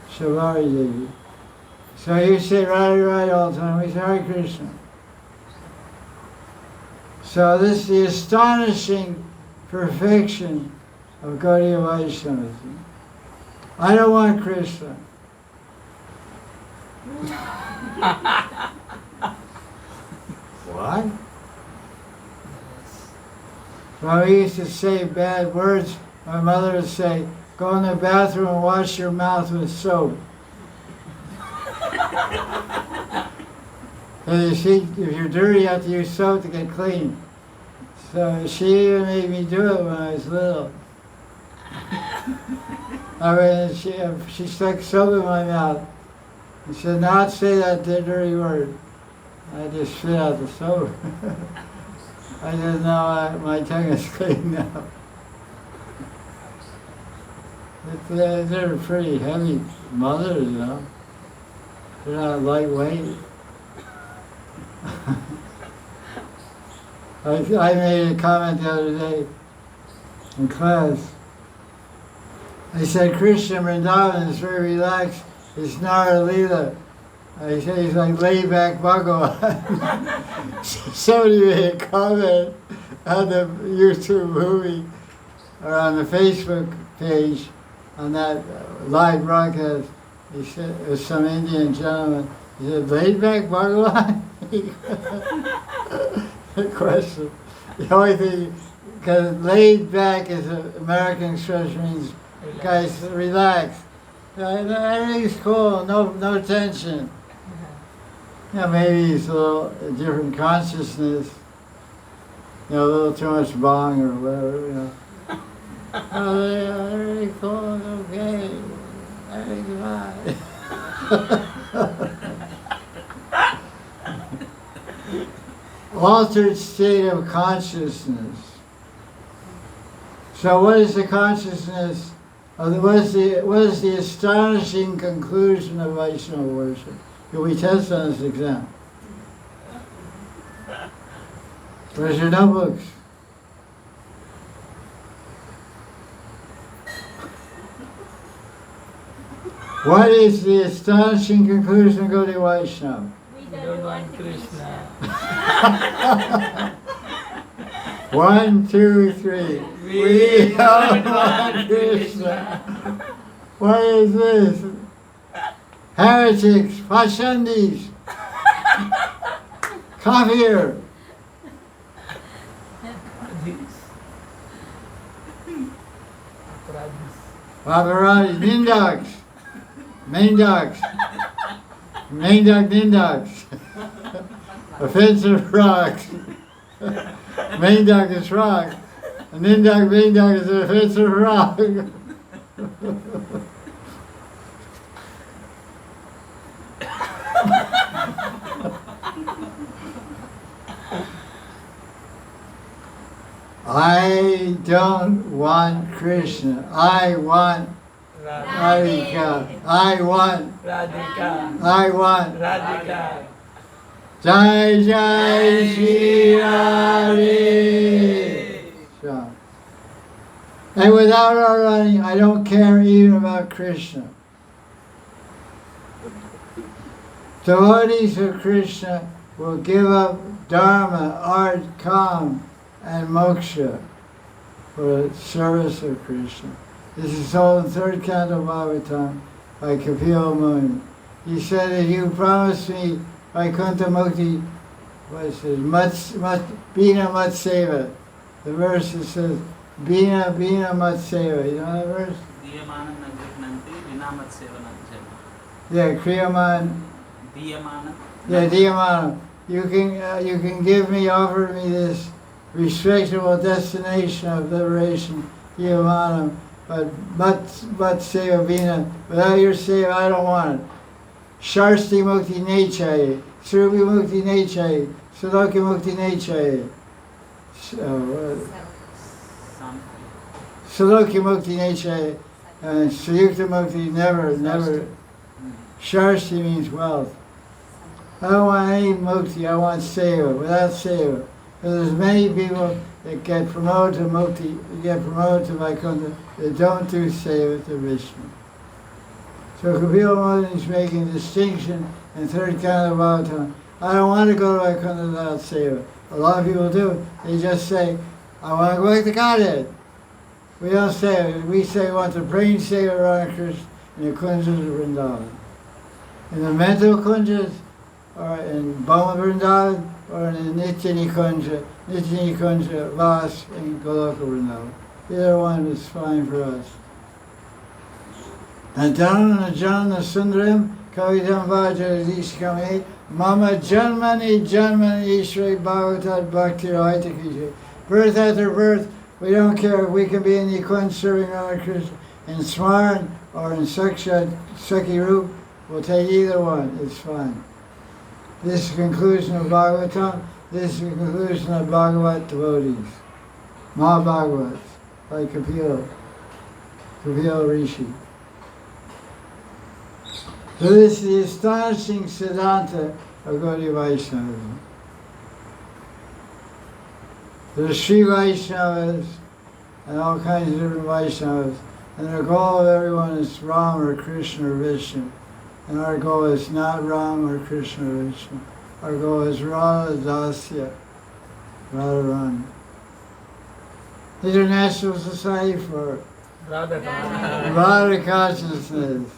Shabari. So you say right all the time. We say Hare Krishna. So this is the astonishing perfection of Gaudiya Vaishnavism. I don't want Krishna. What? Well, we used to say bad words. My mother would say, go in the bathroom and wash your mouth with soap. And you see, if you're dirty, you have to use soap to get clean. So she even made me do it when I was little. I mean, she stuck soap in my mouth and said, not say that dirty word. I just spit out the soap. I didn't know my tongue is clean now. They're pretty heavy mothers, you know. They're not lightweight. I made a comment the other day in class. I said, Krishna Vrindavan is very relaxed. It's Nara Leela. I said, he's like laid back Bhagavan. Somebody made a comment on the YouTube movie or on the Facebook page on that live broadcast. He said, it was some Indian gentleman. He said, laid back Bhagavan? The question. The only thing, because laid back is an American expression, means guys relax. Everything's cool, no tension. You know, maybe it's a different consciousness. You know, a little too much bong or whatever, you know. Oh, everything's cool, okay. Everything's fine. Altered state of consciousness. So what is the consciousness? What is the astonishing conclusion of Vaishnava worship? Can we test on this exam? Where's your notebooks? What is the astonishing conclusion of Gaudiya Vaishnava? We don't want Krishna. 1, 2, 3. We don't want Krishna. What is this? Heretics, Pashandis, Kafir. Babaji, Nindogs, Nindogs, offensive frogs. Main dog is frog. And main dog is an offensive frog. I don't want Krishna. I want Radhika. I want Radhika. Jai Jai Sri Radhe. So, and without our running, I don't care even about Krishna. Devotees of Krishna will give up dharma, art, kam, and moksha for the service of Krishna. This is told in 3rd Canto Bhagavatam by Kapila Muni. He said, if you promise me Vaikuntha Mukti, what it says, Bina Matseva. The verse that says, Bina Matseva. You know that verse? Yamat Sevana Janma. Yeah, Kriyaman. Diyamana. Yeah, Diyamana. You can give me, offer me this respectable destination of liberation, Diyamana, but seva vina. Without your seva, I don't want it. Sharsti mukti nahi chahiye, Surupi mukti nahi chahiye, Saloki mukti nahi chahiye. Saloki mukti nahi chahiye, and Suyukta mukti never. Sharsti means wealth. I don't want any mukti, I want seva, without seva. There's many people that get promoted to mukti, get promoted to Vaikuntha, that don't do seva to Vishnu. So Kapila Madan is making a distinction in third kind of Bhagavatam. I don't want to go to Vaikuntha without seva. A lot of people do. They just say, I want to go back to Godhead. We don't say it. We say we want to bring seva Radha Krishna in the kunjas of Vrindavan. In the mental kunjas, or in Bhama Vrindavan, or in the Nitya Kunja, Vas, in Goloka Vrindavan. Either one is fine for us. Antanana Janana Sundaram, Kavidam Vajradishkame, Mama Janmani Ishri Bhagavatat Bhakti Rahitakisha. Birth after birth, we don't care if we can be in Nikun serving Radha Krishna, in Smaran or in Sakhi Rup, we'll take either one, it's fine. This is the conclusion of Bhagavatam, this is the conclusion of Bhagavat devotees. Mahabhagavats, like Kapila Rishi. So this is the astonishing Siddhanta of Gaudiya Vaishnavism. There's Sri Vaishnavas and all kinds of different Vaishnavas, and the goal of everyone is Ram or Krishna or Vishnu. And our goal is not Ram or Krishna or Vishnu. Our goal is Radha Dasya, Radharani. International Society for Radha Consciousness.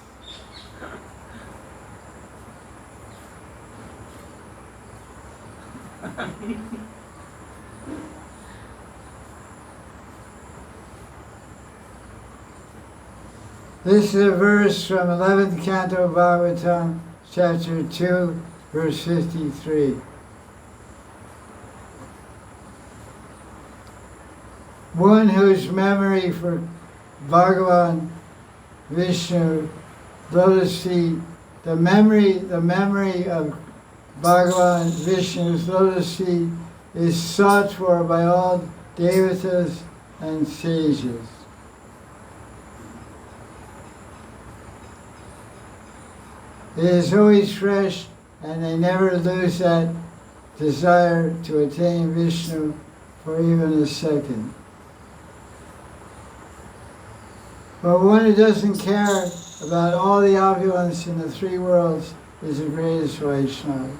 This is a verse from 11th Canto of Bhagavatam, chapter 2, verse 53. One whose memory for Bhagavan, Vishnu, lotus feet, the memory of Bhagavan, Vishnu's lotus feet is sought for by all devatas and sages. It is always fresh, and they never lose that desire to attain Vishnu for even a second. But one who doesn't care about all the opulence in the three worlds is the greatest Vaishnava.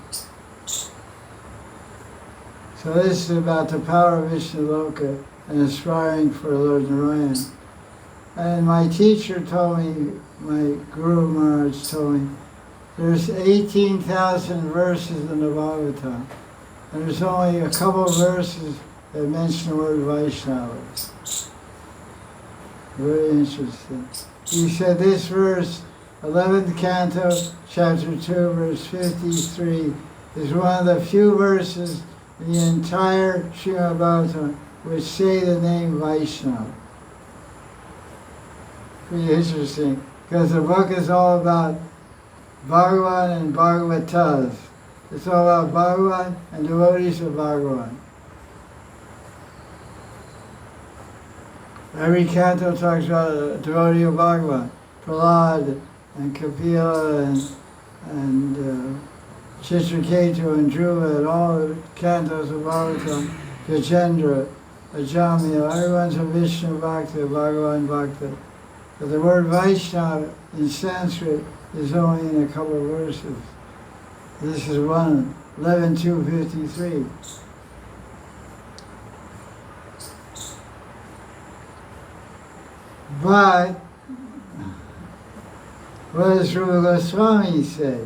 So this is about the power of Vishnu Loka and aspiring for Lord Narayan. And my teacher told me, my Guru Maharaj told me, there's 18,000 verses in the Bhagavatam, and there's only a couple of verses that mention the word Vaishnava. Very interesting. He said this verse, 11th Canto, chapter 2, verse 53, is one of the few verses in the entire Srimad Bhagavatam which say the name Vaishnava. Pretty interesting, because the book is all about Bhagavan and Bhagavatas. It's all about Bhagavan and devotees of Bhagavan. Every canto talks about a devotee of Bhagavan. Prahlad and Kapila and Chitraketu and Dhruva and all the cantos of Bhagavatam, Gajendra, Ajamil, everyone's a Vishnu Bhakta, Bhagavan Bhakta. But the word Vaishnava in Sanskrit is only in a couple of verses. This is one, 11.253. But what does Rupa Goswami say?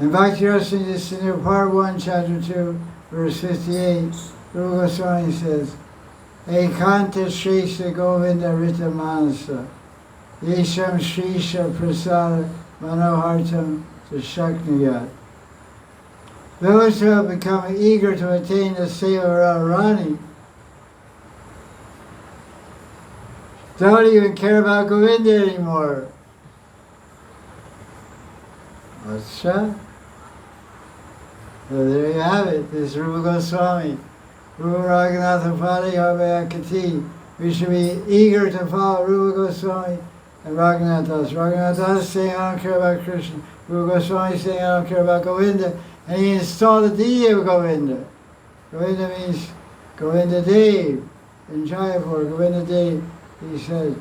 In Bhakti Rasa Yasindhu, Part 1, Chapter 2, verse 58, Rupa Goswami says, Ekanta Shrestha Govinda Rita Manasa Yesham Shrisha Prasada Manohartam Shakniyat. Those who have become eager to attain the seva of Radharani don't even care about Govinda anymore. Acha? So there you have it. This is Rupa Goswami. Rupa Raghunatha Kati. We should be eager to follow Rupa Goswami and Raghunatha Das. Raghunatha Das saying, I don't care about Krishna. Rupa Goswami saying, I don't care about Govinda. And he installed the deity of Govinda. Govinda means Govinda Dev. In Jaipur, Govinda Dev, he said,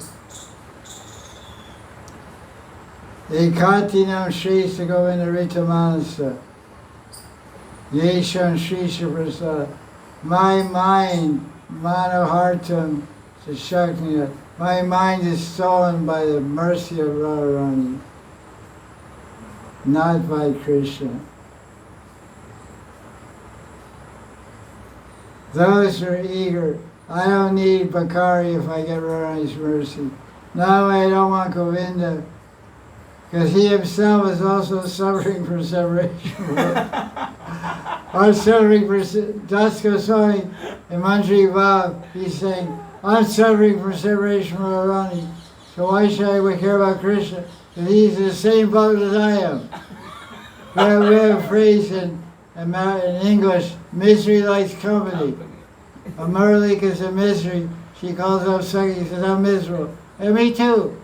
Ekatinam Shrestha Govinda Rita Manasa Yesham Srisha Prasada. My mind, Manohartam Shakniyat. My mind is stolen by the mercy of Radharani, not by Krishna. Those who are eager, I don't need Bakari if I get Radharani's mercy. No, I don't want Govinda, because he himself is also suffering from separation. Or suffering for Das Goswami in Manjari Vav, he's saying, I'm suffering from separation from Radharani, so why should I care about Krishna? Because he's in the same boat as I am. We have a phrase in English, misery likes company. A Muralika is a misery. She calls up Saki, he says, I'm miserable. Hey, me too.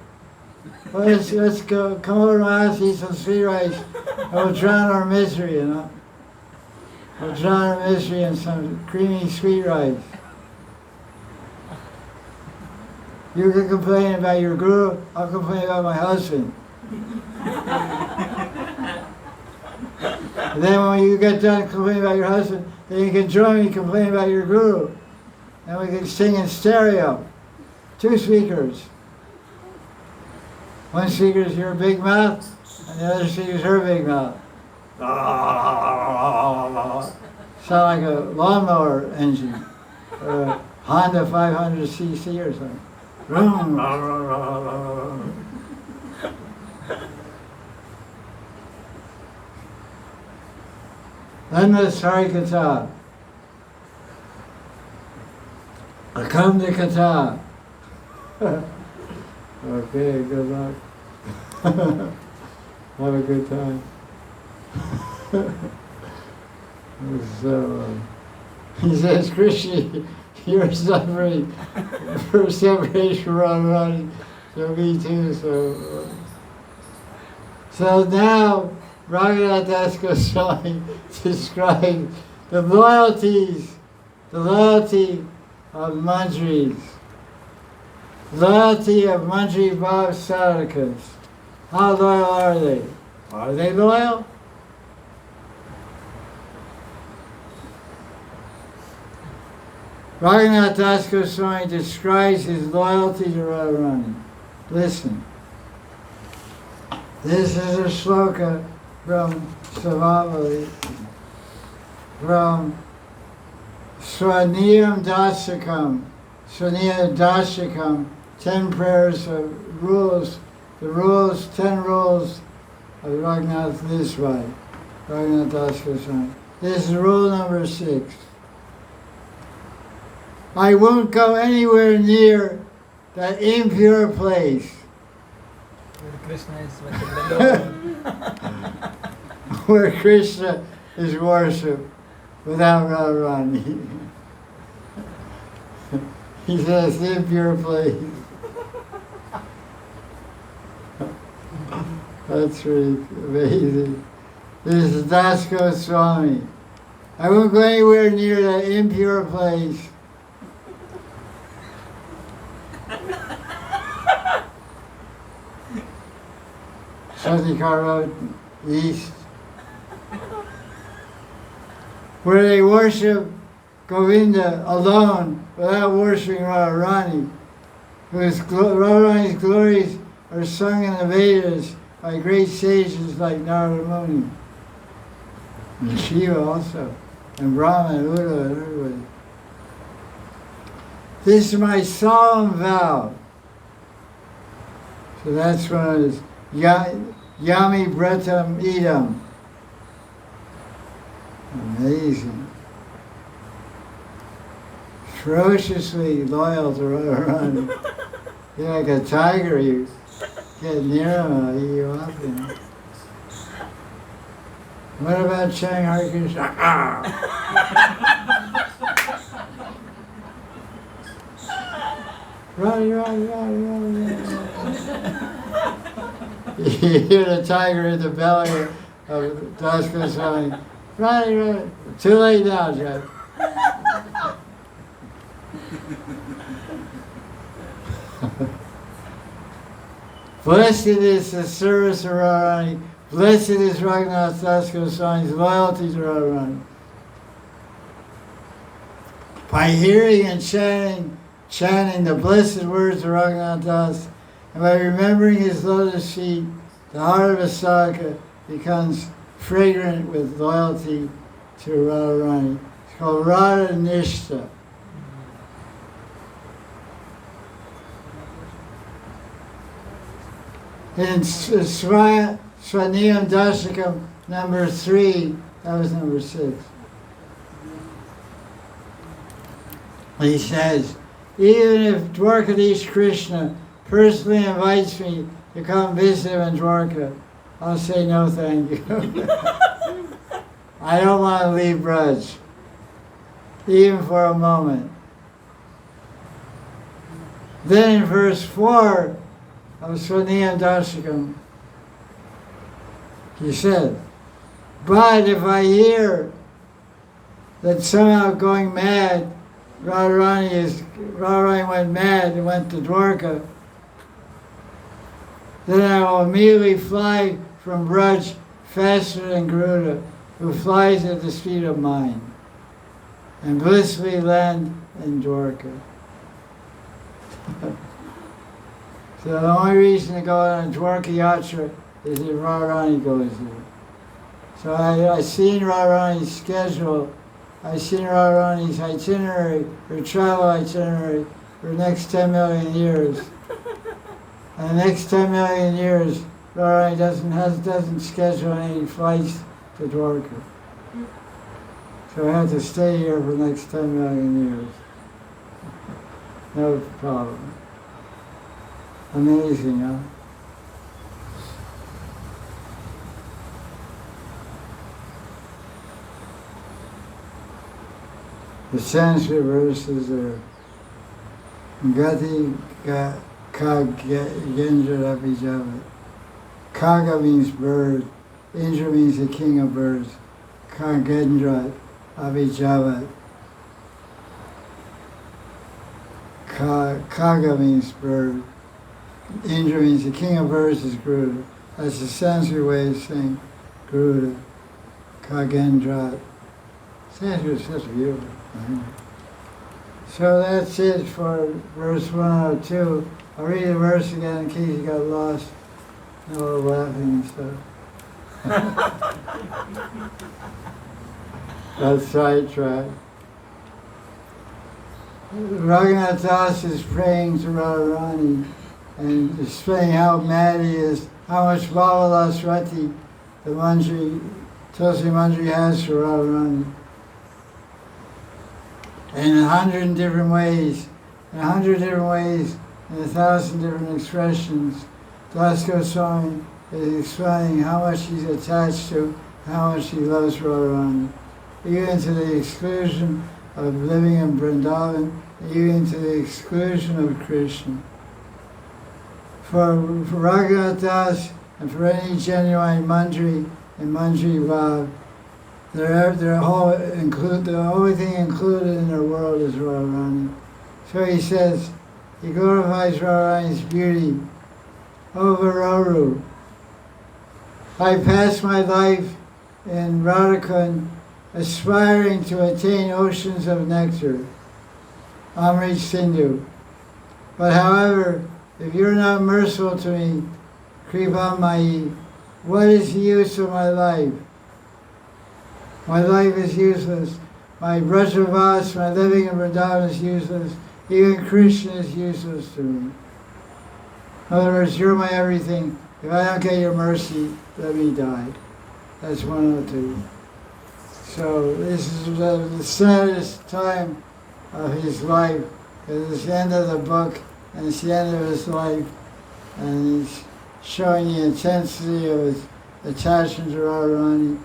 Well, let's go, come over to my house, eat some sweet rice, and we'll drown our misery, you know. We'll drown our misery in some creamy sweet rice. You can complain about your guru, I'll complain about my husband. And then when you get done complaining about your husband, then you can join me complaining about your guru. And we can sing in stereo. 2 speakers. One speaker is your big mouth, and the other speaker is her big mouth. Sound like a lawnmower engine, or a Honda 500cc or something. Then the Sarikata. Akanda Kata. Okay, good luck. Have a good time. So, he says, Krishna, you're suffering for separation from Radharani, so me too. So now, Raghunatha Das Goswami describes the loyalty of Manjaris, loyalty of Manjari Bhav Sadhakas. How loyal are they? Are they loyal? Raghunatha Das Goswami describes his loyalty to Radharani. Listen. This is a shloka from Stavavali, from Swaniyam Dasakam, 10 prayers of rules, 10 rules of Raghunath this way, Raghunatha Das Goswami. This is rule number 6. I won't go anywhere near that impure place. Krishna is worshipped. Where Krishna is worshipped without Radharani. He says, impure place. That's really amazing. This is Das Goswami. I won't go anywhere near that impure place. Satikar Road, east, where they worship Govinda alone without worshiping Radharani, Radharani's glories are sung in the Vedas by great sages like Narada Muni, and Shiva also, and Brahma and Buddha and everybody. This is my solemn vow. So that's what it is. Yami Bretam Idam. Amazing. Ferociously loyal to Radharani. You're like a tiger, you get near him, he'll eat you up, you know. What about Chang Hare Krishna? Radhe, Radhe, Radhe, Radhe. You hear the tiger in the belly of Das Goswami. Radhe, Radhe. Too late now, Jack. Blessed is the service of Radharani. Blessed is Raghunatha Das Goswami's loyalty to Radharani. By hearing and chanting the blessed words of Raghunatha Das, and by remembering his lotus feet, the heart of a sadhaka becomes fragrant with loyalty to Radharani. It's called Radha Nishta. In Swaniyam Dashakam number 3, that was number 6. He says, even if Dwarkadish Krishna personally invites me to come visit him in Dwarka, I'll say no thank you. I don't want to leave Braj, even for a moment. Then in verse 4 of Swaniyam Dashakam, he said, but if I hear that somehow going mad, Radharani went mad and went to Dwarka, then I will immediately fly from Braj faster than Garuda, who flies at the speed of mind, and blissfully land in Dwarka. So the only reason to go on a Dwarka Yatra is if Radharani goes there. So I seen Radharani's schedule, I seen Radharani's itinerary, her travel itinerary for the next 10 million years. And the next 10 million years, Radharani doesn't schedule any flights to Dwarka. So I have to stay here for the next 10 million years. No problem. Amazing, huh? The Sanskrit verses are Gati Ka Gendra Abhijavat. Kaga means bird, Indra means the king of birds. Ka Gendra Abhijavat. Kaga means bird. Indra means the king of birds is Garuda. That's the Sanskrit way of saying Garuda. Kagendra. Sanskrit is such beautiful. So that's it for verse 102. I'll read the verse again in case you got lost. No laughing and stuff. That's sidetracked. Raghunatha Das is praying to Radharani and displaying how mad he is, how much Bhavalas Rati the Manjari, Tulsi Manjari has for Radharani. In 100 different ways, in 1,000 different expressions, Das Goswami is explaining how much he's attached to, how much he loves Radharani, even to the exclusion of living in Vrindavan, even to the exclusion of Krishna. For Raghunatha Das and for any genuine Manjari and Manjari Vav, the only thing included in their world is Radharani. So he says, he glorifies Radharani's beauty. O Vararu, I pass my life in Radhakund aspiring to attain oceans of nectar, Amrit Sindhu. But however, if you're not merciful to me, Kripa Mai, what is the use of my life? My life is useless. My Brajavas, my living in Vrindavan is useless. Even Krishna is useless to me. In other words, you're my everything. If I don't get your mercy, let me die. That's 102. So this is the saddest time of his life, because it's the end of the book and it's the end of his life, and he's showing the intensity of his attachment to Radharani.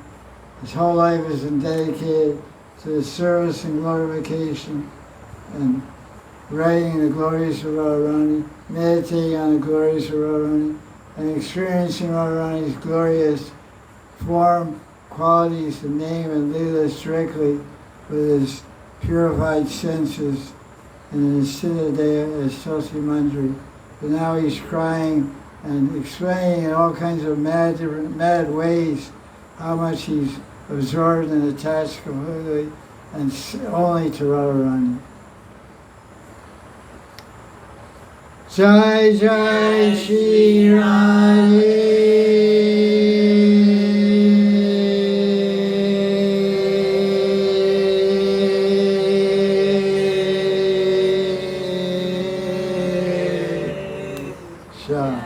His whole life has been dedicated to the service and glorification and writing the glories of Radharani, meditating on the glories of Radharani, and experiencing Radharani's glorious form, qualities, and name and leelas directly with his purified senses in his Siddhadeha as Tulsi Manjari. But now he's crying and explaining in all kinds of mad ways how much he's absorbed and attached completely and only to Radharani. Jai Jai Sri Radhe. Sure.